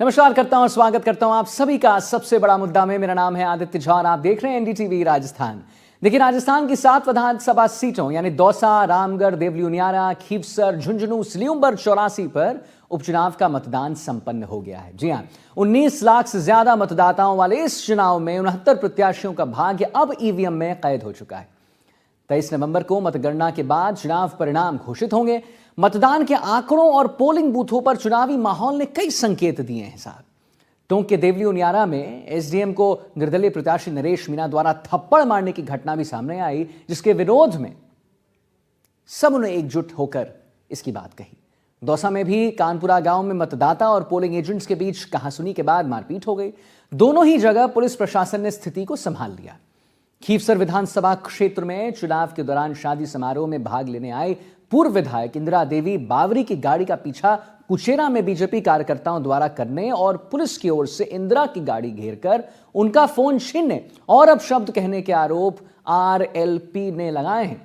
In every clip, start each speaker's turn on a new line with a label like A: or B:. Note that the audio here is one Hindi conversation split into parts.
A: नमस्कार करता हूं और स्वागत करता हूं आप सभी का सबसे बड़ा मुद्दा में। मेरा नाम है आदित्य झा और आप देख रहे हैं एनडीटीवी राजस्थान। देखिए, राजस्थान की 7 विधानसभा सीटों यानी दौसा, रामगढ़, देवली उनियारा, खीवसर, झुंझुनू, सलियमपुर, चौरासी पर उपचुनाव का मतदान संपन्न हो गया है। जी हां, 19 लाख से ज्यादा मतदाताओं वाले इस चुनाव में 69 प्रत्याशियों का भाग्य अब ईवीएम में कैद हो चुका है। 23 नवंबर को मतगणना के बाद चुनाव परिणाम घोषित होंगे। मतदान के आंकड़ों और पोलिंग बूथों पर चुनावी माहौल ने कई संकेत दिए हैं साहब। टोंक के देवली उनियारा में एसडीएम को निर्दलीय प्रत्याशी नरेश मीणा द्वारा थप्पड़ मारने की घटना भी सामने आई, जिसके विरोध में सबने एकजुट होकर इसकी बात कही। दौसा में भी कानपुरा गांव में मतदाता और पोलिंग एजेंट्स के बीच कहासुनी के बाद मारपीट हो गई। दोनों ही जगह पुलिस प्रशासन ने स्थिति को संभाल लिया। खीवसर विधानसभा क्षेत्र में चुनाव के दौरान शादी समारोह में भाग लेने आए पूर्व विधायक इंदिरा देवी बावरी की गाड़ी का पीछा कुचेरा में बीजेपी कार्यकर्ताओं द्वारा करने और पुलिस की ओर से इंदिरा की गाड़ी घेरकर उनका फोन छीनने और अपशब्द कहने के आरोप आरएलपी ने लगाए हैं।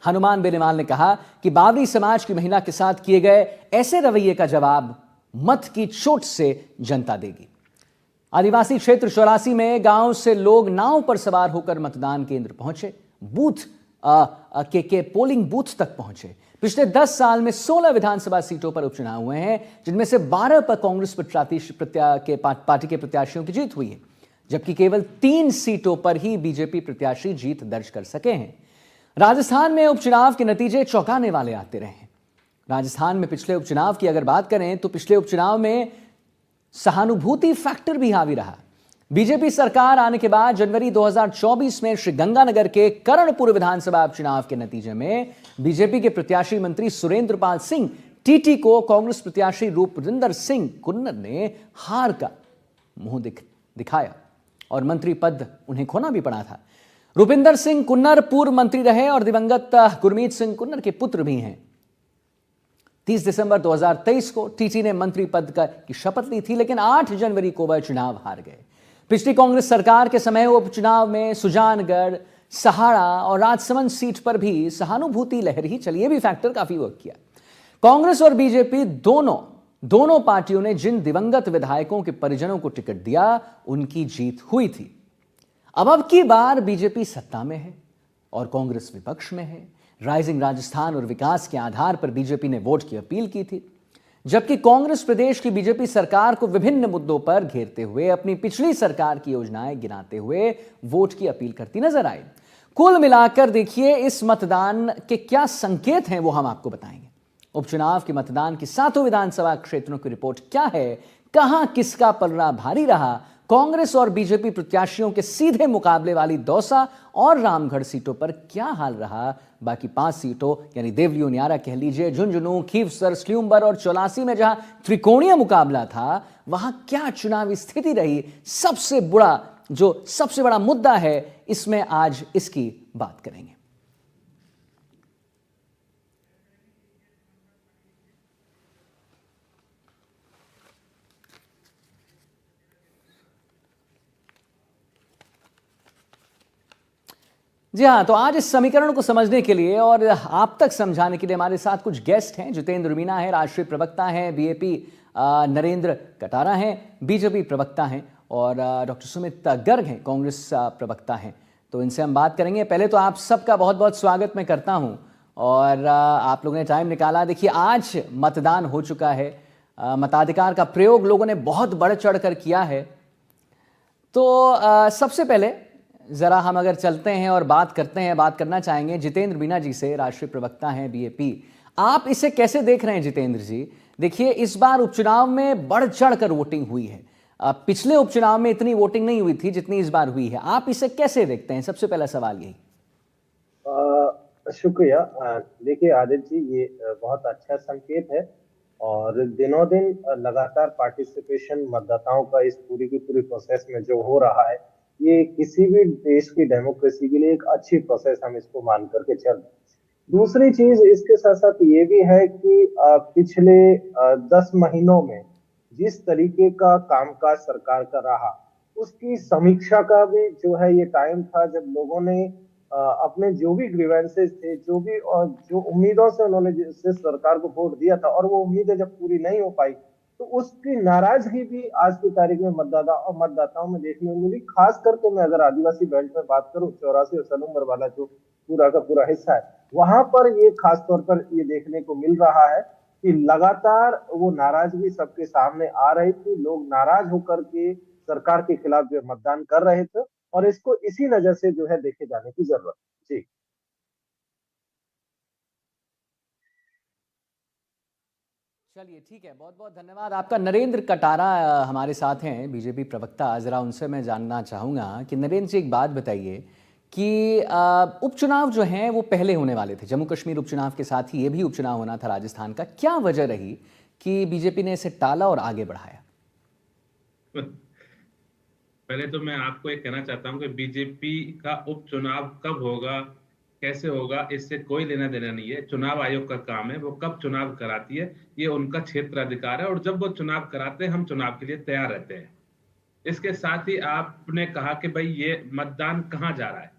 A: हनुमान बेनीवाल ने कहा कि बावरी समाज की महिला के साथ किए गए ऐसे रवैये का जवाब मत की चोट से जनता देगी। आदिवासी क्षेत्र चौरासी में गांव से लोग नाव पर सवार होकर मतदान केंद्र पहुंचे, बूथ के पोलिंग बूथ तक पहुंचे। पिछले 10 साल में 16 विधानसभा सीटों पर उपचुनाव हुए हैं, जिनमें से 12 पर कांग्रेस पार्टी के प्रत्याशियों की जीत हुई है, जबकि केवल 3 सीटों पर ही बीजेपी प्रत्याशी जीत दर्ज कर सके हैं। राजस्थान में उपचुनाव के नतीजे चौंकाने वाले आते रहे हैं। राजस्थान में पिछले उपचुनाव की अगर बात करें तो पिछले उपचुनाव में सहानुभूति फैक्टर भी हावी रहा। बीजेपी सरकार आने के बाद जनवरी 2024 में श्रीगंगानगर के कर्णपुर विधानसभा उपचुनाव के नतीजे में बीजेपी के प्रत्याशी मंत्री सुरेंद्र पाल सिंह टीटी को कांग्रेस प्रत्याशी रूपिंदर सिंह कुन्नर ने हार का मुंह दिखाया और मंत्री पद उन्हें खोना भी पड़ा था। रूपिंदर सिंह कुन्नर पूर्व मंत्री रहे और दिवंगत गुरमीत सिंह कुन्नर के पुत्र भी हैं। 30 दिसंबर 2023 को टीटी ने मंत्री पद की शपथ ली थी, लेकिन 8 जनवरी को वह चुनाव हार गए। पिछली कांग्रेस सरकार के समय उपचुनाव में सुजानगढ़, सहाड़ा और राजसमंद सीट पर भी सहानुभूति लहर ही चली। ये भी फैक्टर काफी वर्क किया। कांग्रेस और बीजेपी दोनों पार्टियों ने जिन दिवंगत विधायकों के परिजनों को टिकट दिया, उनकी जीत हुई थी। अब की बार बीजेपी सत्ता में है और कांग्रेस विपक्ष में है। राइजिंग राजस्थान और विकास के आधार पर बीजेपी ने वोट की अपील की थी, जबकि कांग्रेस प्रदेश की बीजेपी सरकार को विभिन्न मुद्दों पर घेरते हुए अपनी पिछली सरकार की योजनाएं गिनाते हुए वोट की अपील करती नजर आई। कुल मिलाकर देखिए, इस मतदान के क्या संकेत हैं वो हम आपको बताएंगे। उपचुनाव के मतदान की 7 विधानसभा क्षेत्रों की रिपोर्ट क्या है, कहां किसका पलड़ा भारी रहा, कांग्रेस और बीजेपी प्रत्याशियों के सीधे मुकाबले वाली दौसा और रामगढ़ सीटों पर क्या हाल रहा, बाकी 5 सीटों यानी देवली उनियारा कह लीजिए, झुंझुनू, खीवसर, सलियमपुर और चौरासी में जहां त्रिकोणीय मुकाबला था, वहां क्या चुनावी स्थिति रही, सबसे बड़ा मुद्दा है, इसमें आज इसकी बात करेंगे। जी हाँ, तो आज इस समीकरण को समझने के लिए और आप तक समझाने के लिए हमारे साथ कुछ गेस्ट हैं। जितेंद्र मीणा है, राष्ट्रीय प्रवक्ता हैं, बीएपी नरेंद्र कटारा हैं, बीजेपी प्रवक्ता हैं, और डॉक्टर सुमित गर्ग हैं, कांग्रेस प्रवक्ता हैं। तो इनसे हम बात करेंगे। पहले तो आप सबका बहुत बहुत स्वागत मैं करता हूं और आप लोगों ने टाइम निकाला। देखिए, आज मतदान हो चुका है, मताधिकार का प्रयोग लोगों ने बहुत बढ़ चढ़ कर किया है। तो सबसे पहले जरा हम अगर चलते हैं और बात करना चाहेंगे जितेंद्र मीणा जी से, राष्ट्रीय प्रवक्ता हैं बीएपी। आप इसे कैसे देख रहे हैं जितेंद्र जी? देखिए, इस बार उपचुनाव में बढ़ चढ़कर वोटिंग हुई है। पिछले उपचुनाव में इतनी वोटिंग नहीं हुई थी जितनी इस बार हुई है। आप इसे कैसे देखते हैं? सबसे पहला सवाल यही।
B: शुक्रिया। देखिए आदित्य जी, ये बहुत अच्छा संकेत है और दिनों दिन लगातार पार्टिसिपेशन मतदाताओं का इस पूरी की पूरी प्रोसेस में जो हो रहा है, ये किसी भी देश की डेमोक्रेसी के लिए एक अच्छी प्रोसेस हम इसको मान करके चल। दूसरी चीज इसके साथ साथ ये भी है कि पिछले 10 महीनों में जिस तरीके का कामकाज सरकार का रहा, उसकी समीक्षा का भी जो है ये टाइम था जब लोगों ने अपने जो भी ग्रीवेंसेस थे, जो उम्मीदों से उन्होंने जिस सरकार को वोट दिया था और वो उम्मीदें जब पूरी नहीं हो पाई, तो उसकी नाराजगी भी आज की तारीख में मतदाताओं में देखने को मिली। खास करके मैं अगर आदिवासी बेल्ट में बात करूं, 84 और सलूंगर वाला जो पूरा का पूरा हिस्सा है, वहां पर ये खास तौर पर ये देखने को मिल रहा है कि लगातार वो नाराजगी सबके सामने आ रही थी। लोग नाराज होकर के सरकार के खिलाफ जो मतदान कर रहे थे, और इसको इसी नजर से जो है देखे जाने की जरूरत है। जी।
A: चलिए ठीक है, बहुत बहुत धन्यवाद आपका। नरेंद्र कटारा हमारे साथ हैं, बीजेपी प्रवक्ता। ज़रा उनसे मैं जानना चाहूँगा कि नरेंद्र जी एक बात बताइए कि उपचुनाव जो हैं वो पहले होने वाले थे, जम्मू कश्मीर उपचुनाव के साथ ही ये भी उपचुनाव होना था राजस्थान का। क्या वजह रही कि बीजेपी ने इसे टाला और आगे बढ़ाया?
C: पहले तो मैं आपको एक कहना चाहता हूं कि बीजेपी का उपचुनाव कब होगा, कैसे होगा, इससे कोई लेना देना नहीं है। चुनाव आयोग का काम है, वो कब चुनाव कराती है ये उनका क्षेत्र अधिकार है, और जब वो चुनाव कराते हैं हम चुनाव के लिए तैयार रहते हैं। इसके साथ ही आपने कहा कि भाई ये मतदान कहाँ जा रहा है,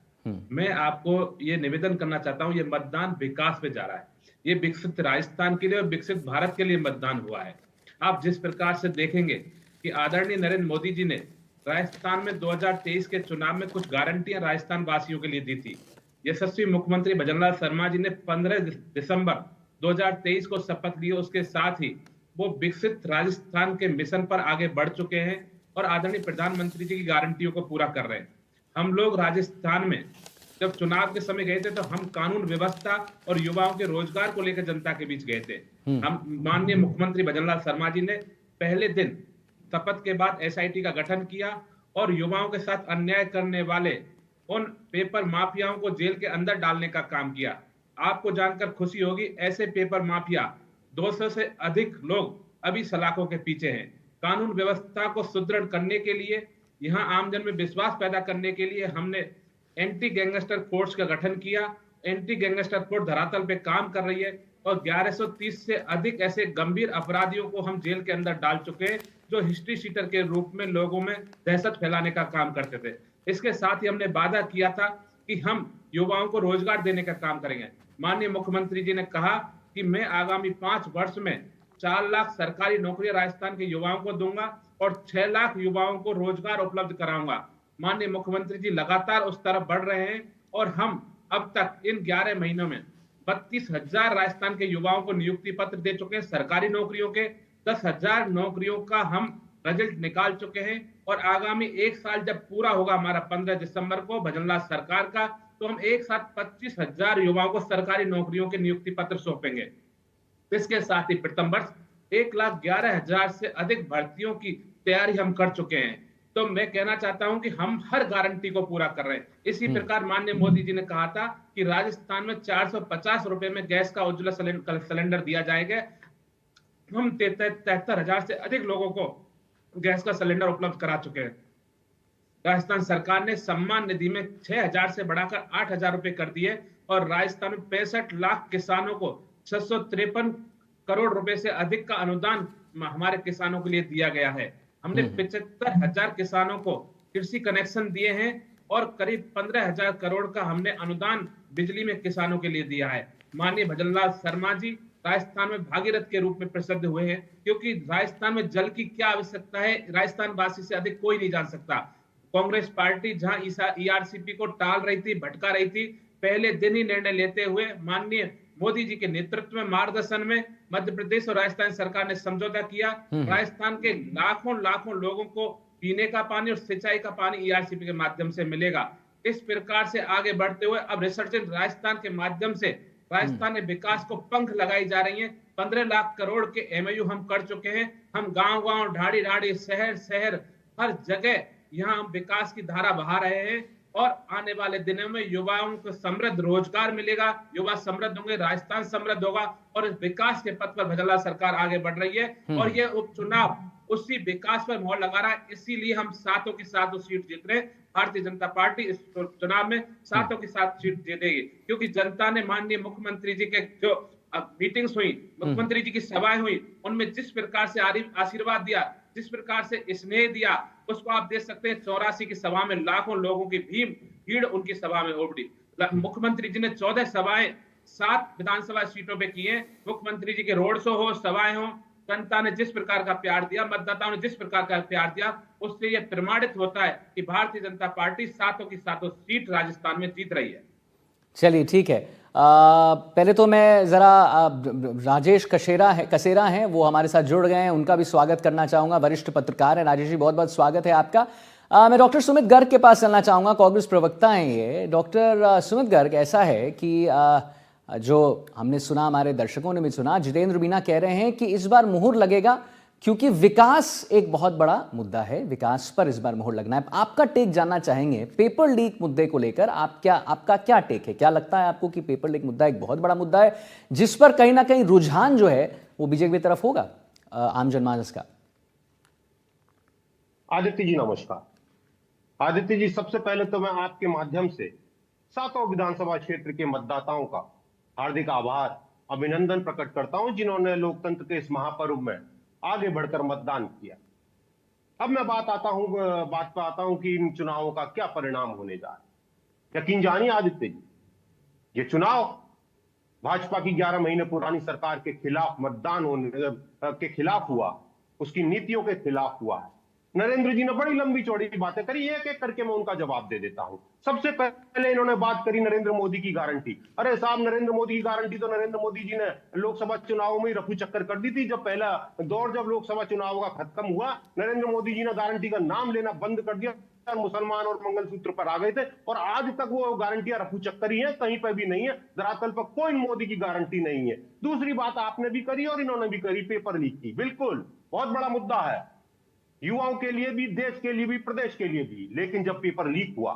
C: मैं आपको ये निवेदन करना चाहता हूँ, ये मतदान विकास पे जा रहा है। ये विकसित राजस्थान के लिए और विकसित भारत के लिए मतदान हुआ है। आप जिस प्रकार से देखेंगे कि आदरणीय नरेंद्र मोदी जी ने राजस्थान में 2023 के चुनाव में कुछ गारंटियां राजस्थान वासियों के लिए दी थी। यशस्वी मुख्यमंत्री भजनलाल शर्मा जी ने 15 दिसंबर 2023 को शपथ ली। उसके साथ ही वो विकसित राजस्थान के मिशन पर आगे बढ़ चुके हैं और आदरणीय प्रधानमंत्री जी की गारंटियों को पूरा कर रहे हैं। हम लोग राजस्थान में जब चुनाव के समय गए थे तो हम कानून व्यवस्था और युवाओं के रोजगार को लेकर जनता के बीच गए थे। हम माननीय मुख्यमंत्री भजनलाल शर्मा जी ने पहले दिन शपथ के बाद एसआईटी का गठन किया और युवाओं के साथ अन्याय करने वाले उन पेपर माफियाओं को जेल के अंदर डालने का काम किया। आपको जानकर खुशी होगी, ऐसे पेपर माफिया 200 से अधिक लोग अभी सलाखों के पीछे हैं। कानून व्यवस्था को सुदृढ़ करने के लिए, यहाँ आमजन में विश्वास पैदा करने के लिए हमने एंटी गैंगस्टर फोर्स का गठन किया। एंटी गैंगस्टर फोर्स धरातल पे काम कर रही है और 1130 से अधिक ऐसे गंभीर अपराधियों को हम जेल के अंदर डाल चुके हैं जो हिस्ट्री शीटर के रूप में लोगों में दहशत फैलाने का काम करते थे। इसके साथ ही हमने वादा किया था कि हम युवाओं को रोजगार देने का काम करेंगे। माननीय मुख्यमंत्री जी ने कहा कि मैं आगामी 5 वर्ष में 4 लाख सरकारी नौकरियां राजस्थान के युवाओं को दूंगा और 6 लाख युवाओं को रोजगार उपलब्ध कराऊंगा। माननीय मुख्यमंत्री जी लगातार उस तरफ बढ़ रहे हैं और हम अब तक इन 11 महीनों में 32,000 राजस्थान के युवाओं को नियुक्ति पत्र दे चुके हैं। सरकारी नौकरियों के 10,000 नौकरियों का हम रिजल्ट निकाल चुके हैं और आगामी 1 साल जब पूरा होगा हमारा 15 दिसंबर को भजनलाल सरकार का, तो हम एक साथ 25,000 युवाओं को सरकारी नौकरियों के नियुक्ति पत्र सौंपेंगे। इसके साथ ही प्रथम वर्ष 1,11,000 से अधिक भर्तियों की तैयारी हम कर चुके हैं। तो मैं कहना चाहता हूं कि हम हर गारंटी को पूरा कर रहे हैं। इसी प्रकार माननीय मोदी जी ने कहा था कि राजस्थान में 450 रुपए में गैस का उज्ज्वला सिलेंडर दिया जाएगा। हम 73,000 से अधिक लोगों को गैस का सिलेंडर उपलब्ध करा चुके हैं। राजस्थान सरकार ने सम्मान निधि में 6,000 से बढ़ाकर 8,000 रुपए कर दिए और राजस्थान में 65 लाख किसानों को 653 करोड़ रुपए से अधिक का अनुदान हमारे किसानों के लिए दिया गया है। हमने 75,000 किसानों को कृषि कनेक्शन दिए हैं और करीब 15,000 करोड़ का हमने अनुदान बिजली में किसानों के लिए दिया है। माननीय भजनलाल शर्मा जी राजस्थान में भागीरथ के रूप में प्रसिद्ध हुए हैं, क्योंकि राजस्थान में जल की क्या आवश्यकता है राजस्थान वासी से अधिक कोई नहीं जान सकता। कांग्रेस पार्टी जहां ईआरसीपी को टाल रही थी, भटका रही थी, पहले दिन ही निर्णय लेते हुए माननीय मोदी जी के नेतृत्व में, मार्गदर्शन में मध्य प्रदेश और राजस्थान सरकार ने समझौता किया। राजस्थान के लाखों लोगों को पीने का पानी और सिंचाई का पानी ईआरसीपी के माध्यम से मिलेगा। इस प्रकार से आगे बढ़ते हुए अब रिसर्चेंट राजस्थान के माध्यम से राजस्थान में विकास को पंख लगाई जा रही है। 15 लाख करोड़ के एमओयू हम कर चुके हैं। हम गांव-गांव, ढाड़ी-ढाड़ी, शहर हर जगह यहाँ हम विकास की धारा बहा रहे हैं और आने वाले दिनों में युवाओं को समृद्ध रोजगार मिलेगा, युवा समृद्ध होंगे, राजस्थान समृद्ध होगा और इस विकास के पथ पर भजनलाल सरकार आगे बढ़ रही है और ये उपचुनाव उसी विकास पर मोहर लगा रहा है। इसीलिए हम सातों की सातों सीट जीत रहे हैं। भारतीय जनता पार्टी इस चुनाव में सातों की 7 सीट जीतेगी, क्योंकि जनता ने माननीय मुख्यमंत्री जी के जो मीटिंग्स हुई, मुख्यमंत्री जी की सभाएं हुई, उनमें जिस प्रकार से आशीर्वाद दिया, जिस प्रकार से स्नेह दिया, उसको आप देख सकते हैं। 84 की सभा में लाखों लोगों की भीड़ उनकी सभा में उमड़ी। मुख्यमंत्री जी ने 14 सभाएं 7 विधानसभा सीटों पे की है। मुख्यमंत्री जी के रोड शो हो, सभाएं हो, जनता ने जिस प्रकार का प्यार दिया, मतदाताओं ने जिस प्रकार का प्यार दिया, उससे यह प्रमाणित होता है कि भारतीय जनता पार्टी सातों की सातों सीट राजस्थान में जीत रही है।
A: चलिए ठीक है। पहले तो मैं ज़रा राजेश कसेरा हैं, वो हमारे साथ जुड़ गए हैं, उनका भी स्वागत करना चाहूँगा। वरिष्ठ पत्रकार हैं राजेश जी, बहुत बहुत स्वागत है आपका। मैं डॉक्टर सुमित गर्ग के पास चलना चाहूँगा, कांग्रेस प्रवक्ता हैं ये। डॉक्टर सुमित गर्ग, ऐसा है कि जो हमने सुना, हमारे दर्शकों ने भी सुना, जितेंद्र मीना कह रहे हैं कि इस बार मुहर लगेगा क्योंकि विकास एक बहुत बड़ा मुद्दा है, विकास पर इस बार मुहर लगना है। आपका टेक जानना चाहेंगे पेपर लीक मुद्दे को लेकर। आपका क्या टेक है? क्या लगता है आपको कि पेपर लीक मुद्दा एक बहुत बड़ा मुद्दा है जिस पर कहीं ना कहीं रुझान जो है वो बीजेपी की तरफ होगा आम जनमानस का?
D: आदित्य जी नमस्कार। आदित्य जी, सबसे पहले तो मैं आपके माध्यम से सातों विधानसभा क्षेत्र के मतदाताओं का हार्दिक आभार, अभिनंदन प्रकट करता हूं, जिन्होंने लोकतंत्र के इस महापर्व में आगे बढ़कर मतदान किया। अब मैं बात पे आता हूं कि इन चुनावों का क्या परिणाम होने जा रहा है। यकीन जानिए आदित्य जी, ये चुनाव भाजपा की 11 महीने पुरानी सरकार के खिलाफ मतदान होने के खिलाफ हुआ, उसकी नीतियों के खिलाफ हुआ है। नरेंद्र जी ने बड़ी लंबी चौड़ी बातें करी, एक एक करके मैं उनका जवाब दे देता हूं। सबसे पहले इन्होंने बात करी नरेंद्र मोदी की गारंटी। अरे साहब, नरेंद्र मोदी की गारंटी तो नरेंद्र मोदी जी ने लोकसभा चुनावों में ही रफू चक्कर कर दी थी। जब पहला दौर जब लोकसभा चुनाव का खत्म हुआ, नरेंद्र मोदी जी ने गारंटी का नाम लेना बंद कर दिया, मुसलमान और मंगलसूत्र पर आ गए थे, और आज तक वो गारंटियां रफू चक्कर ही है, कहीं पर भी नहीं है, धरातल पर कोई मोदी की गारंटी नहीं है। दूसरी बात आपने भी करी और इन्होंने भी करी, पेपर लीक की। बिल्कुल बहुत बड़ा मुद्दा है, युवाओं के लिए भी, देश के लिए भी, प्रदेश के लिए भी। लेकिन जब पेपर लीक हुआ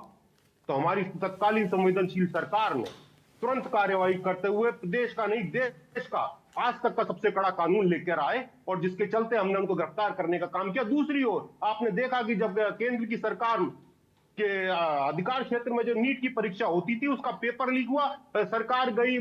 D: तो हमारी तत्कालीन संवेदनशील सरकार ने तुरंत कार्यवाही करते हुए देश का नहीं, देश का आज तक का सबसे कड़ा कानून लेकर आए, और जिसके चलते हमने उनको गिरफ्तार करने का काम किया। दूसरी ओर आपने देखा कि जब केंद्र की सरकार के अधिकार क्षेत्र में जो नीट की परीक्षा होती थी उसका पेपर लीक हुआ, सरकार गई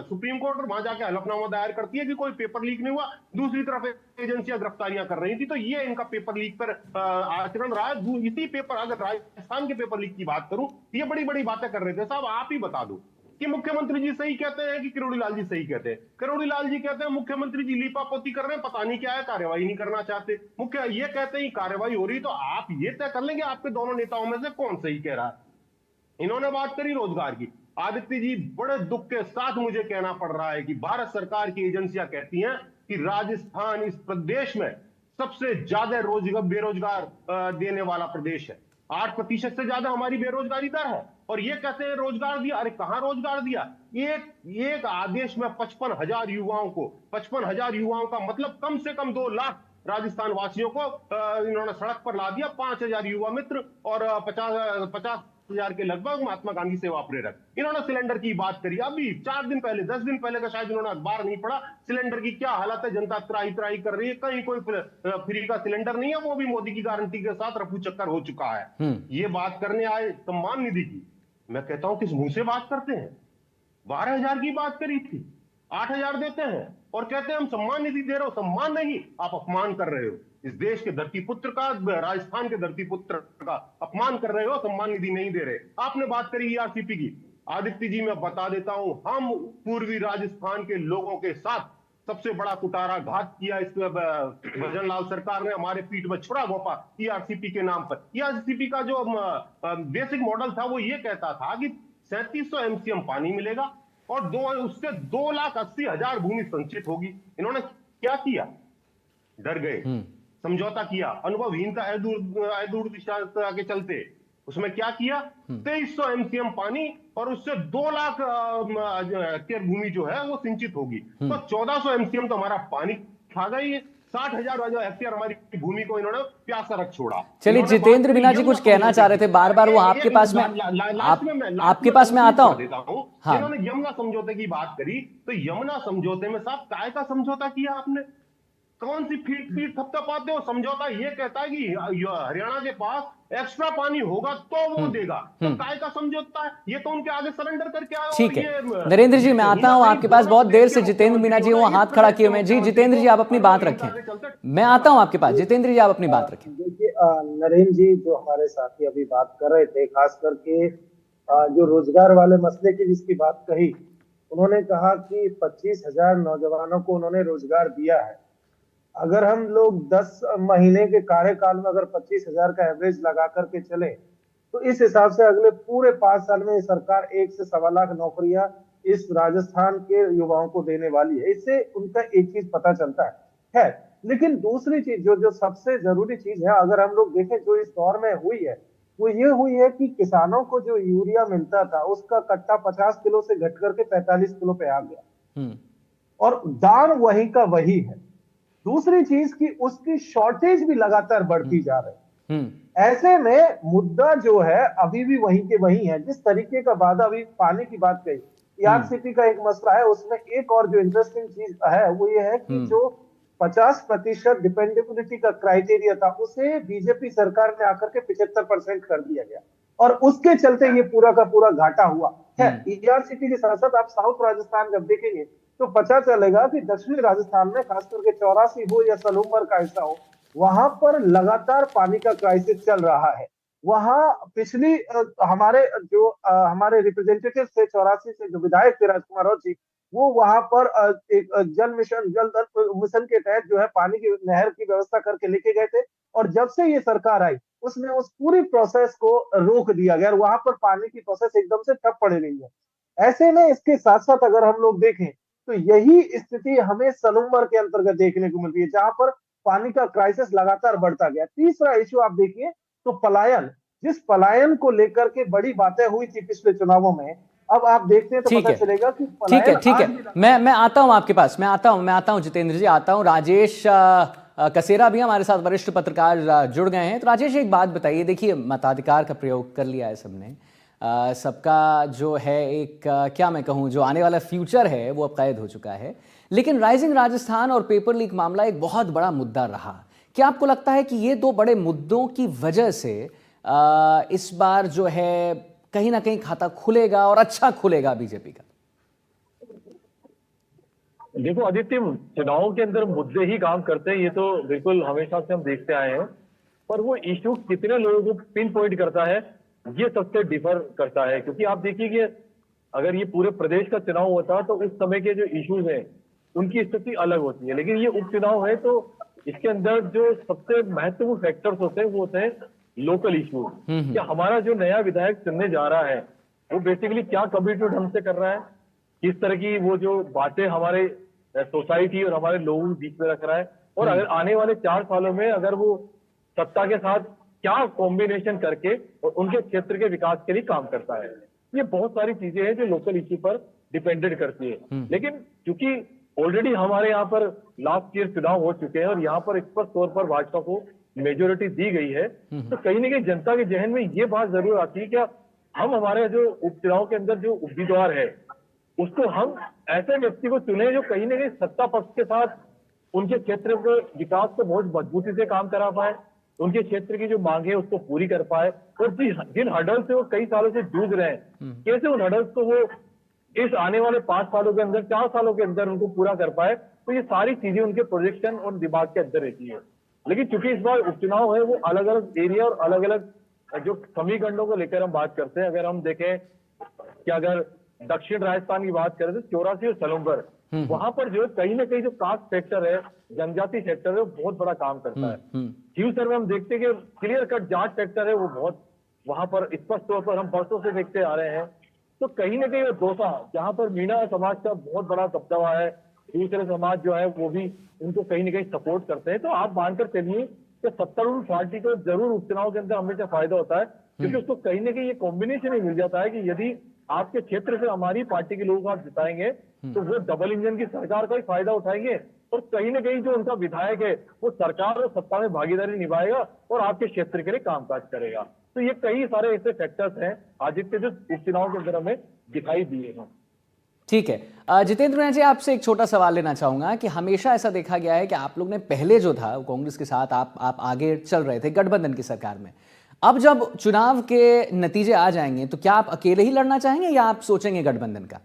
D: सुप्रीम कोर्ट और वहां जाके हलफनामा दायर करती है कि कोई पेपर लीक नहीं हुआ। दूसरी तरफ एजेंसियां गिरफ्तारियां कर रही थी। तो ये इनका पेपर लीक पर आचरण रहा है। इसी पेपर, अगर राजस्थान के पेपर लीक की बात करूं, ये बड़ी बड़ी बातें कर रहे थे। साहब आप ही बता दो कि मुख्यमंत्री जी सही कहते हैं कि किरोड़ी लाल जी सही कहते हैं? किरोड़ी लाल जी कहते हैं मुख्यमंत्री जी लीपापोती कर रहे हैं, पता नहीं क्या है, कार्यवाही नहीं करना चाहते। मुख्य ये कहते हैं कार्यवाही हो रही, तो आप ये तय कर लेंगे आपके दोनों नेताओं में से कौन सही कह रहा है। इन्होंने बात करी रोजगार की। आदित्य जी, बड़े दुख के साथ मुझे कहना पड़ रहा है कि भारत सरकार की एजेंसियां कहती हैं कि राजस्थान इस प्रदेश में सबसे ज्यादा बेरोजगार देने वाला प्रदेश है। 8% से ज्यादा हमारी बेरोजगारी दर है, और ये कहते हैं रोजगार दिया। अरे कहां रोजगार दिया? एक आदेश में 55,000 युवाओं को, 55,000 युवाओं का मतलब कम से कम 2 लाख राजस्थान वासियों को इन्होंने सड़क पर ला दिया। 5,000 युवा मित्र और 50,000 के लगभग महात्मा गांधी सेवा प्रेरक। इन्होंने सिलेंडर की बात करी। अभी 4 दिन पहले, 10 दिन पहले का शायद इन्होंने अखबार नहीं पढ़ा, सिलेंडर की क्या हालत है, जनता त्राही त्राही कर रही है, कहीं कोई फ्री का सिलेंडर नहीं है, वो भी मोदी की गारंटी के साथ रफू चक्कर हो चुका है। ये बात करने आए सम्मान निधि की, मैं कहता हूं किस मुंह से बात करते हैं? 12,000 की बात करी थी, 8,000 देते हैं और कहते हैं हम सम्मान निधि दे रहे हो। सम्मान नहीं, आप अपमान कर रहे हो। इस देश के धरती पुत्र का, राजस्थान के धरती पुत्र का अपमान कर रहे हो, सम्मान निधि नहीं दे रहे। आपने बात करी ईआरसीपी की। आदित्य जी, मैं बता देता हूं, हम पूर्वी राजस्थान के लोगों के साथ सबसे बड़ा कुटारा घात किया इस भजन लाल सरकार ने। हमारे पीठ में छुरा घोंपा ईआरसीपी के नाम पर। ईआरसीपी का जो बेसिक मॉडल था वो ये कहता था कि 3700 एमसीएम पानी मिलेगा और उससे 2,80,000 भूमि संचित होगी। इन्होंने क्या किया? डर गए, समझौता किया, अनुभवहीनता अदूरदर्शिता के चलते। उसमें क्या किया? 2300 एमसीएम पानी और उससे 2 लाख हेक्टेयर भूमि जो है वो सिंचित होगी। तो 1400 एमसीएम तो हमारा पानी खा गई। 60,000 हेक्टेयर हमारी भूमि को इन्होंने प्यासा रख छोड़ा।
A: चलिए, जितेंद्र मीना जी कुछ कहना चाह रहे थे, बार बार वो आपके पास में, आपके पास में आता हूं। हाँ।
D: इन्होंने यमुना समझौते की बात करी, तो यमुना समझौते में साहब काय का समझौता किया आपने? कौन सी फीट थपथपाते हो? समझौता ये कहता है कि हरियाणा के पास एक्स्ट्रा पानी होगा तो वो देगा। तो काय का समझौता है? ये तो उनके आगे सरेंडर करके आया।
A: ठीक है नरेंद्र जी, मैं आता हूं आपके पास। बहुत देर से जितेंद्र मीना जी वो हाथ खड़ा किए हुए। जी जितेंद्र जी, आप अपनी बात रखें। मैं आता हूं आपके पास। जितेंद्र जी, आप अपनी बात रखें।
B: देखिए नरेंद्र जी, जो हमारे साथी अभी बात कर रहे थे, खास करके जो रोजगार वाले मसले की जिसकी बात कही, उन्होंने कहा कि 25,000 नौजवानों को उन्होंने रोजगार दिया है। अगर हम लोग 10 महीने के कार्यकाल में अगर 25,000 का एवरेज लगा करके चले, तो इस हिसाब से अगले पूरे 5 साल में ये सरकार 1 से 1.25 लाख नौकरियां इस राजस्थान के युवाओं को देने वाली है। इससे उनका एक चीज पता चलता है। लेकिन दूसरी चीज जो जो सबसे जरूरी चीज है, अगर हम लोग देखें जो इस दौर में हुई है, वो ये हुई है कि किसानों को जो यूरिया मिलता था उसका कट्टा 50 किलो से घट करके 45 किलो पे आ गया,
A: हम्म।
B: और दाम वही का वही है। दूसरी चीज की उसकी शॉर्टेज भी लगातार बढ़ती जा रही है।
A: हम्म।
B: ऐसे में मुद्दा जो है अभी भी वहीं के वहीं है। जिस तरीके का वादा, अभी पानी की बात कही, ईआरसीपी का एक मसला है, उसमें एक और जो इंटरेस्टिंग चीज है वो ये है कि जो 50% डिपेंडेबिलिटी का क्राइटेरिया था उसे बीजेपी सरकार ने आकर के 75% कर दिया गया, और उसके चलते ये पूरा का पूरा घाटा हुआ है। ईआरसीपी के साथ साथ आप साउथ राजस्थान जब देखेंगे तो पता चलेगा कि दक्षिणी राजस्थान में खास करके 84 हो या सलूमर का ऐसा हो, वहां पर लगातार पानी का क्राइसिस चल रहा है। वहां पिछली हमारे रिप्रेजेंटेटिव थे 84 से, जो विधायक थे राजकुमार जी, वो वहां पर एक जल मिशन, मिशन के तहत जो है पानी की नहर की व्यवस्था करके लेके गए थे, और जब से ये सरकार आई उसने उस पूरी प्रोसेस को रोक दिया गया, और वहां पर पानी की प्रोसेस एकदम से ठप पड़ रही है। ऐसे में इसके साथ साथ अगर हम लोग देखें तो यही स्थिति हमें सलूमर के अंतर्गत देखने को मिलती है, जहां पर पानी का क्राइसिस लगातार बढ़ता गया। तीसरा इश्यू आप देखिए तो पलायन, जिस पलायन को लेकर के बड़ी बातें हुई थी पिछले चुनावों में, अब आप देखते हैं तो
A: ठीक
B: पता
A: है,
B: चलेगा कि
A: ठीक है,
B: पलायन
A: ठीक
B: आज
A: है।
B: भी
A: मैं आता हूं आपके पास, मैं आता हूं जितेंद्र जी, आता हूं। राजेश कसेरा भी हमारे साथ, वरिष्ठ पत्रकार जुड़ गए हैं। तो राजेश, एक बात बताइए, देखिए मताधिकार का प्रयोग कर लिया है सबने, सबका जो है एक क्या मैं कहूँ, जो आने वाला फ्यूचर है वो अब कैद हो चुका है। लेकिन राइजिंग राजस्थान और पेपर लीक मामला एक बहुत बड़ा मुद्दा रहा। क्या आपको लगता है कि ये दो बड़े मुद्दों की वजह से इस बार जो है कहीं ना कहीं खाता खुलेगा, और अच्छा खुलेगा बीजेपी का?
E: देखो आदित्य, चुनावों के अंदर मुद्दे ही काम करते हैं, ये तो बिल्कुल हमेशा से हम देखते आए हैं। पर वो इशू कितने लोगों को पिन पॉइंट करता है, ये सबसे डिफर करता है। क्योंकि आप देखिए कि अगर ये पूरे प्रदेश का चुनाव होता तो उस समय के जो इश्यूज हैं उनकी स्थिति अलग होती है। लेकिन ये उपचुनाव है तो इसके अंदर जो सबसे महत्वपूर्ण फैक्टर्स होते हैं वो होते हैं लोकल इश्यूज। कि हमारा जो नया विधायक चुनने जा रहा है वो बेसिकली क्या कमिटमेंट हमसे कर रहा है, किस तरह की वो जो बातें हमारे सोसाइटी और हमारे लोगों के बीच में रख रहा है, और अगर आने वाले 4 सालों में अगर वो सत्ता के साथ क्या कॉम्बिनेशन करके और उनके क्षेत्र के विकास के लिए काम करता है। ये बहुत सारी चीजें हैं जो लोकल इश्यू पर डिपेंडेंट करती है। लेकिन क्योंकि ऑलरेडी हमारे यहाँ पर लास्ट ईयर चुनाव हो चुके हैं और यहाँ पर स्पष्ट तौर पर भाजपा को मेजोरिटी दी गई है, तो कहीं ना कहीं जनता के जहन में ये बात जरूर आती है कि हम हमारे जो उपचुनाव के अंदर जो उम्मीदवार है उसको हम ऐसे व्यक्ति को चुने जो कहीं ना कहीं सत्ता पक्ष के साथ उनके क्षेत्र के विकास को बहुत मजबूती से काम करा पाए, उनके क्षेत्र की जो मांगे है उसको पूरी कर पाए, और जिन हर्डल से वो कई सालों से जूझ रहे हैं कैसे उन हर्डल्स को वो इस आने वाले 5 सालों के अंदर, 4 सालों के अंदर उनको पूरा कर पाए। तो ये सारी चीजें उनके प्रोजेक्शन और दिमाग के अंदर रहती है। लेकिन चूंकि इस बार उपचुनाव है, वो अलग अलग एरिया और अलग अलग जो समीकरणों को लेकर हम बात करते हैं। अगर हम देखें कि अगर दक्षिण राजस्थान की बात करें तो 84 और सलूमर, वहां पर जो कहीं ना कहीं जो कास्ट सेक्टर है, जनजाति सेक्टर है, वो बहुत बड़ा काम करता है। खीवसर में हम देखते हैं कि क्लियर कट जाट सेक्टर है, वो बहुत वहां पर स्पष्ट तौर पर हम बरसों से देखते आ रहे हैं। तो कहीं ना कहीं वो दौसा, जहां पर मीणा समाज का बहुत बड़ा कब्जा हुआ है, दूसरे समाज जो है वो भी उनको कहीं ना कहीं सपोर्ट करते हैं। तो आप मानकर चलिए कि सत्तारूढ़ पार्टी को जरूर उपचुनाव के अंदर हमेशा फायदा होता है, क्योंकि उसको कहीं ना कहीं ये कॉम्बिनेशन ही मिल जाता है कि यदि आपके क्षेत्र से हमारी पार्टी के लोगों को आप जिताएंगे तो वो डबल इंजन की सरकार का ही फायदा उठाएंगे, और कहीं ना कहीं जो उनका विधायक है वो सरकार और सत्ता में भागीदारी निभाएगा और आपके क्षेत्र के लिए कामकाज करेगा। तो ये कई सारे ऐसे फैक्टर्स हैं आदित्य जो उपचुनाव के अंदर हमें दिखाई दिए हैं।
A: ठीक है, जितेंद्र मीणा जी, आपसे एक छोटा सवाल लेना चाहूंगा कि हमेशा ऐसा देखा गया है कि आप लोग ने पहले जो था कांग्रेस के साथ आप आगे चल रहे थे गठबंधन की सरकार में। अब जब चुनाव के नतीजे आ जाएंगे तो क्या आप अकेले ही लड़ना चाहेंगे या आप सोचेंगे गठबंधन का?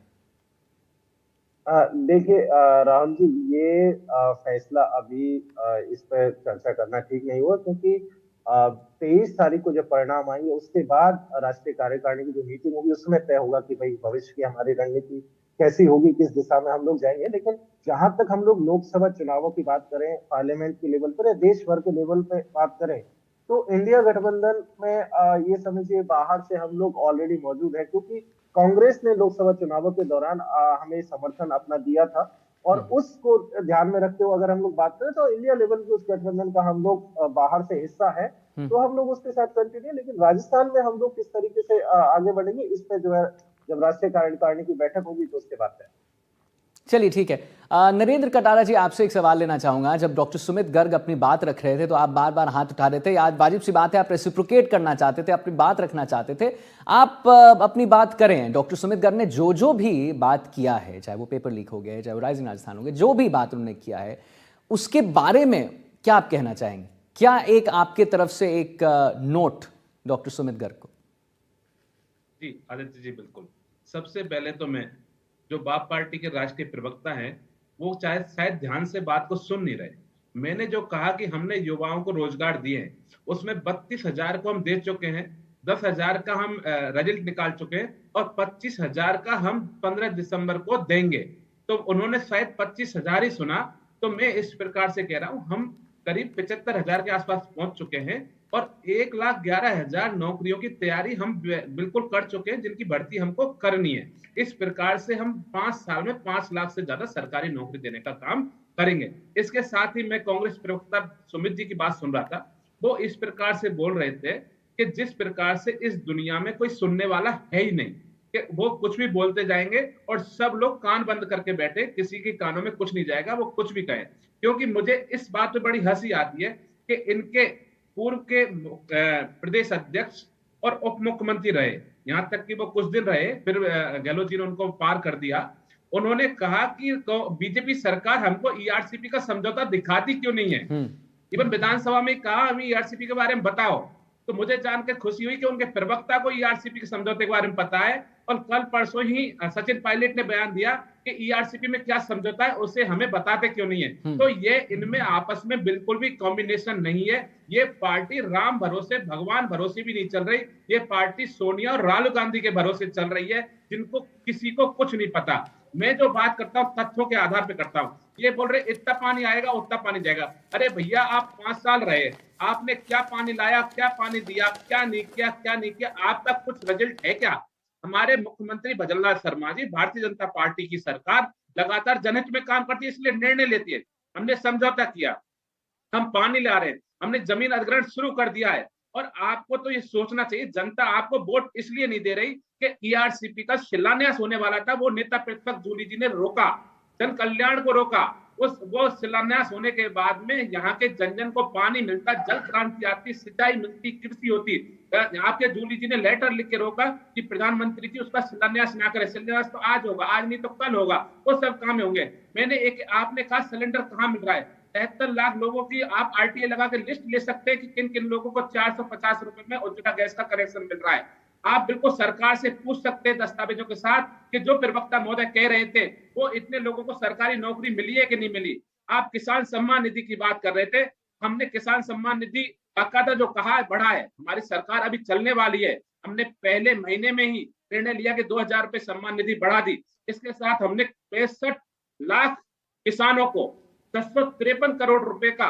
B: देखिए राहुल जी, ये फैसला अभी इस पर चर्चा करना ठीक नहीं हुआ, क्योंकि 23 तारीख को जब परिणाम आएंगे उसके बाद राष्ट्रीय कार्यकारिणी की जो मीटिंग होगी उसमें तय होगा कि भाई भविष्य की हमारी रणनीति कैसी होगी, किस दिशा में हम लोग जाएंगे। लेकिन जहां तक हम लोग लोकसभा चुनावों की बात करें, पार्लियामेंट के लेवल पर या देश भर के लेवल पे बात करें, तो इंडिया गठबंधन में ये समझिए बाहर से हम लोग ऑलरेडी मौजूद है, क्योंकि कांग्रेस ने लोकसभा चुनावों के दौरान हमें समर्थन अपना दिया था। और उसको ध्यान में रखते हुए अगर हम लोग बात करें तो इंडिया लेवल के उस गठबंधन का हम लोग बाहर से हिस्सा है, तो हम लोग उसके साथ कंटिन्यू। लेकिन राजस्थान में हम लोग किस तरीके से आगे बढ़ेंगे, इस पे जो है जब राष्ट्रीय कार्यकारिणी की बैठक होगी तो उसके बाद है।
A: चलिए ठीक है। नरेंद्र कटारा जी, आपसे एक सवाल लेना चाहूंगा। जब डॉक्टर सुमित गर्ग अपनी बात रख रहे थे तो आप बार बार हाथ उठा रहे थे। आज वाजिब सी बात है, आप रेसिप्रोकेट करना चाहते थे, अपनी बात रखना चाहते थे। आप अपनी बात करें। डॉक्टर सुमित गर्ग ने जो भी बात किया है, चाहे वो पेपर लीक हो गया, चाहे वो राइजिंग राजस्थान हो गया, जो भी बात उन्होंने किया है, उसके बारे में क्या आप कहना चाहेंगे? क्या एक आपके तरफ से एक नोट डॉक्टर सुमित गर्ग को?
C: जी आदित्य जी, बिल्कुल। सबसे पहले तो मैं, जो बाप पार्टी के राष्ट्रीय प्रवक्ता हैं, वो शायद ध्यान से बात को सुन नहीं रहे। मैंने जो कहा कि हमने युवाओं को रोजगार दिए हैं, उसमें 32,000 को हम दे चुके हैं, 10,000 का हम रिजल्ट निकाल चुके हैं और 25,000 का हम 15 दिसंबर को देंगे। तो उन्होंने शायद 25,000 ही सुना। तो मैं इस प्रकार से कह रहा हूं, हम करीब 75,000 के आसपास पहुंच चुके हैं और 1,11,000 नौकरियों की तैयारी हम बिल्कुल कर चुके हैं, जिनकी भर्ती हमको करनी है। इस प्रकार से हम 5 साल में 5 लाख से ज्यादा सरकारी नौकरी देने का काम करेंगे। इसके साथ ही मैं कांग्रेस प्रवक्ता सुमित जी की बात सुन रहा था। वो इस प्रकार से बोल रहे थे कि जिस प्रकार से इस दुनिया में कोई सुनने वाला है ही नहीं, कि वो कुछ भी बोलते जाएंगे और सब लोग कान बंद करके बैठे, किसी के कानों में कुछ नहीं जाएगा, वो कुछ भी कहे। क्योंकि मुझे इस बात पे बड़ी हंसी आती है कि इनके पूर्व के प्रदेश अध्यक्ष और उप मुख्यमंत्री रहे, यहां तक कि वो कुछ दिन रहे, फिर गहलोत जी ने उनको पार कर दिया। उन्होंने कहा कि बीजेपी सरकार हमको ईआरसीपी का समझौता दिखाती क्यों नहीं है। इवन विधानसभा में कहा हमें ईआरसीपी के बारे में बताओ। तो मुझे जानकर खुशी हुई कि उनके प्रवक्ता को ईआरसीपी के समझौते के बारे में पता है। और कल परसों ही सचिन पायलट ने बयान दिया कि ईआरसीपी में क्या समझौता है, उसे हमें बताते क्यों नहीं है। तो ये इनमें आपस में बिल्कुल भी कॉम्बिनेशन नहीं है। ये पार्टी राम भरोसे, भगवान भरोसे भी नहीं चल रही। ये पार्टी सोनिया और राहुल गांधी के भरोसे चल रही है, जिनको किसी को कुछ नहीं पता। मैं जो बात करता हूँ तथ्यों के आधार पर करता हूँ। ये बोल रहे इतना पानी आएगा उतना पानी जाएगा। अरे भैया, आप 5 साल रहे, आपने क्या पानी लाया, क्या पानी दिया, क्या नहीं किया, क्या नहीं किया, आपका कुछ रिजल्ट है क्या? हमारे मुख्यमंत्री भजनलाल शर्मा जी, भारतीय जनता पार्टी की सरकार लगातार जनहित में काम करती है, इसलिए निर्णय लेती है। हमने समझौता किया, हम पानी ला रहे हैं, हमने जमीन अधिग्रहण शुरू कर दिया है। और आपको तो ये सोचना चाहिए, जनता आपको वोट इसलिए नहीं दे रही कि ईआरसीपी का शिलान्यास होने वाला था, वो नेता प्रतिपक्ष जूली जी ने रोका, जन कल्याण को रोका। वो शिलान्यास होने के बाद में यहाँ के जन जन को पानी मिलता, जल क्रांति आती, सिंचाई मिलती, कृषि होती। आपके जूली जी ने लेटर लिख के रोका कि प्रधानमंत्री जी उसका शिलान्यास ना करें। शिलान्यास तो आज होगा, आज नहीं तो कल होगा, वो सब काम होंगे। आपने कहा सिलेंडर कहाँ मिल रहा है? 73 लाख लोगों की आप आरटीए लगा के लिस्ट ले सकते हैं कि किन किन लोगों को 450 रुपए में उज्ज्वला गैस का कनेक्शन मिल रहा है। आप बिल्कुल सरकार से पूछ सकते हैं दस्तावेजों के साथ कि जो प्रवक्ता महोदय कह रहे थे, वो इतने लोगों को सरकारी नौकरी मिली है कि नहीं मिली। आप किसान सम्मान निधि की बात कर रहे थे, हमने किसान सम्मान निधि बाकायदा जो कहा है बढ़ा है। हमारी सरकार अभी चलने वाली है, हमने पहले महीने में ही निर्णय लिया कि 2,000 रुपए सम्मान निधि बढ़ा दी। इसके साथ हमने 65 लाख किसानों को 653 करोड़ रुपए का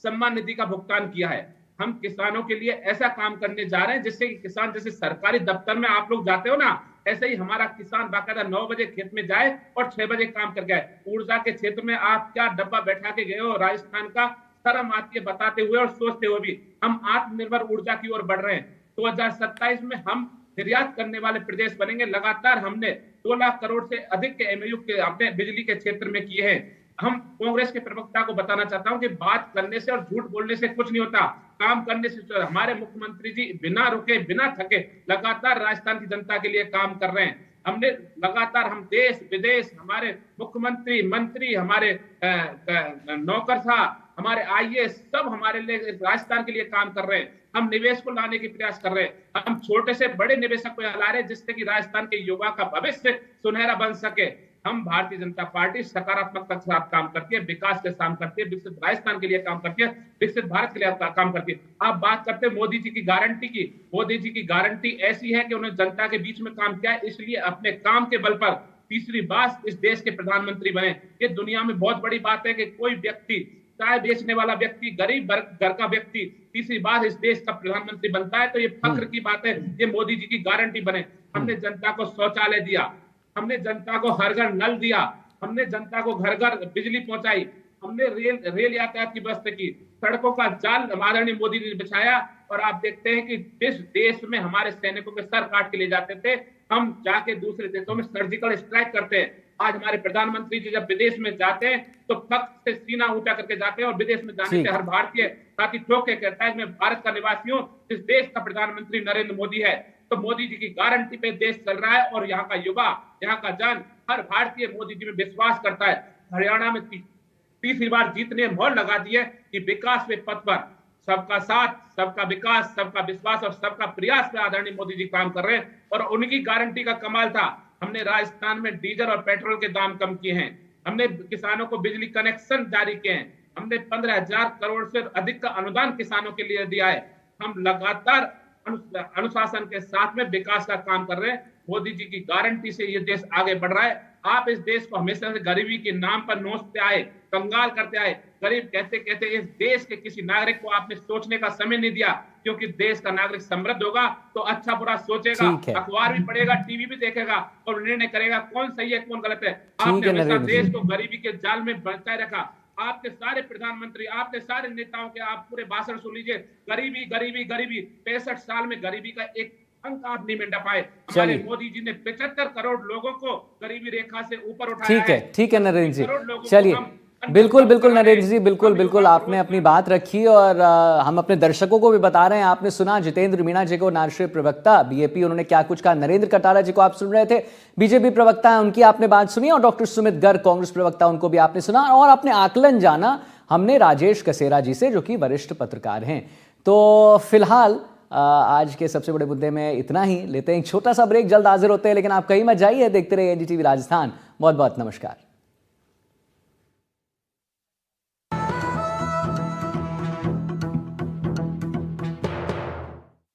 C: सम्मान निधि का भुगतान किया है। हम किसानों के लिए ऐसा काम करने जा रहे हैं जिससे कि किसान, जैसे सरकारी दफ्तर में आप लोग जाते हो ना, ऐसे ही हमारा किसान बाकायदा 9 बजे खेत में जाए और 6 बजे काम कर गए। ऊर्जा के क्षेत्र में आप क्या डब्बा बैठा के गए हो राजस्थान का, शर्म आती है बताते हुए और सोचते हुए भी। हम आत्मनिर्भर ऊर्जा की ओर बढ़ रहे हैं। 2027 में हम निर्यात करने वाले प्रदेश बनेंगे। लगातार हमने 2 लाख करोड़ से अधिक के एमओयू के अपने बिजली के क्षेत्र में किए हैं। हम कांग्रेस के प्रवक्ता को बताना चाहता हूं कि बात करने से और झूठ बोलने से कुछ नहीं होता, काम करने से। हमारे मुख्यमंत्री जी बिना रुके, बिना थके लगातार राजस्थान की जनता के लिए काम कर रहे हैं। हमने लगातार, हम देश विदेश, हमारे मुख्यमंत्री, मंत्री, हमारे नौकरशाह, हमारे आईएएस सब हमारे लिए राजस्थान के लिए काम कर रहे हैं। हम निवेश को लाने की प्रयास कर रहे हैं। हम छोटे से बड़े निवेशक को ला रहे हैं जिससे कि राजस्थान के युवा का भविष्य सुनहरा बन सके। हम भारतीय जनता पार्टी सकारात्मकता के साथ काम करती है, विकास के साथ करती है, विकसित राजस्थान के लिए काम करती है, विकसित भारत के लिए काम करती है। आप बात करते हैं मोदी जी की गारंटी की। मोदी जी की गारंटी ऐसी है कि उन्होंने जनता के बीच में काम किया है, इसलिए अपने काम के बल पर तीसरी बार इस देश के प्रधानमंत्री बने। ये दुनिया में बहुत बड़ी बात है कि कोई व्यक्ति, चाय बेचने वाला व्यक्ति, गरीब घर का व्यक्ति तीसरी बार इस देश का प्रधानमंत्री बनता है, तो ये फख्र की बात है। ये मोदी जी की गारंटी बने। हमने जनता को शौचालय दिया, हमने जनता को हर घर नल दिया, हमने जनता को घर घर बिजली पहुंचाई, हमने रेल यातायात की व्यवस्था की, सड़कों का जाल आदरणीय मोदी जी ने बिछाया। और आप देखते हैं कि जिस देश में हमारे सैनिकों के सर काट के ले जाते थे, हम जाके दूसरे देशों में सर्जिकल स्ट्राइक करते हैं। आज हमारे प्रधानमंत्री जी जब विदेश में जाते हैं तो फख्र से सीना ऊंचा करके जाते हैं, और विदेश में जाने से हर भारतीय साथी ठोक के कहता है मैं भारत का निवासी हूं, इस देश का प्रधानमंत्री नरेंद्र मोदी है। तो मोदी जी की गारंटी पे देश चल रहा है, और यहाँ का युवा, यहाँ का जन, हर भारतीय मोदी जी में विश्वास करता है। हरियाणा में तीसरी बार जीतने मोहर लगा दी है कि विकास के पथ पर सबका साथ, सबका विकास, सबका विश्वास और सबका प्रयास में आदरणीय मोदी जी काम कर रहे हैं। और उनकी गारंटी का कमाल था, हमने राजस्थान में डीजल और पेट्रोल के दाम कम किए हैं, हमने किसानों को बिजली कनेक्शन जारी किए हैं, हमने 15,000 करोड़ से अधिक का अनुदान किसानों के लिए दिया है। हम लगातार अनुशासन के साथ में विकास का काम कर रहे हैं। मोदी जी की गारंटी से ये देश आगे बढ़ रहा है। आप इस देश को हमेशा से गरीबी के नाम पर नोचते आए, कंगाल करते आए। गरीब कहते कहते इस देश के किसी नागरिक को आपने सोचने का समय नहीं दिया, क्योंकि देश का नागरिक समृद्ध होगा तो अच्छा बुरा सोचेगा, अखबार भी पढ़ेगा, टीवी भी देखेगा और निर्णय करेगा कौन सही है कौन गलत है। आपने हमेशा देश को गरीबी के जाल में बचाए रखा। आपके सारे प्रधानमंत्री, आपके सारे नेताओं के आप पूरे भाषण सुन लीजिए, गरीबी गरीबी गरीबी, 65 साल में गरीबी का एक अंक आप नहीं मिटा पाए। हमारे मोदी जी ने 75 करोड़ लोगों को गरीबी रेखा से ऊपर उठाया है।
A: ठीक है नरेंद्र जी, चलिए बिल्कुल नरेंद्र जी, बिल्कुल आपने अपनी बात रखी, और हम अपने दर्शकों को भी बता रहे हैं। आपने सुना जितेंद्र मीणा जी को, राष्ट्रीय प्रवक्ता बीएपी, उन्होंने क्या कुछ कहा। नरेंद्र कटारा जी को आप सुन रहे थे, बीजेपी प्रवक्ता है, उनकी आपने बात सुनी। और डॉक्टर सुमित गर्ग, कांग्रेस प्रवक्ता, उनको भी आपने सुना और अपने आकलन जाना हमने राजेश कसेरा जी से, जो कि वरिष्ठ पत्रकार हैं। तो फिलहाल आज के सबसे बड़े मुद्दे में इतना ही। लेते हैं एक छोटा सा ब्रेक, जल्द हाजिर होते हैं, लेकिन आप कहीं मत जाइए, देखते रहिए एनडीटीवी राजस्थान। बहुत बहुत नमस्कार।